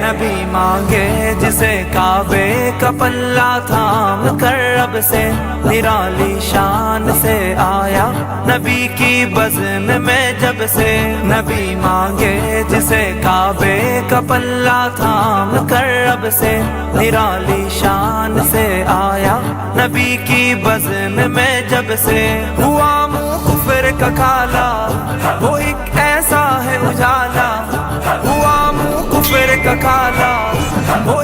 नबी मांगे जिसे काबे का पल्ला थाम कर रब से निराली शान से आया नबी की बज़्म में जब से। नबी मांगे जिसे काबे का पल्ला थाम कर रब से निराली शान से आया नबी की बज़्म में जब से। हुआ मुँह कुफ्र का काला वो एक ऐसा है उजाला, हुआ मुँह कुफ्र का काला वो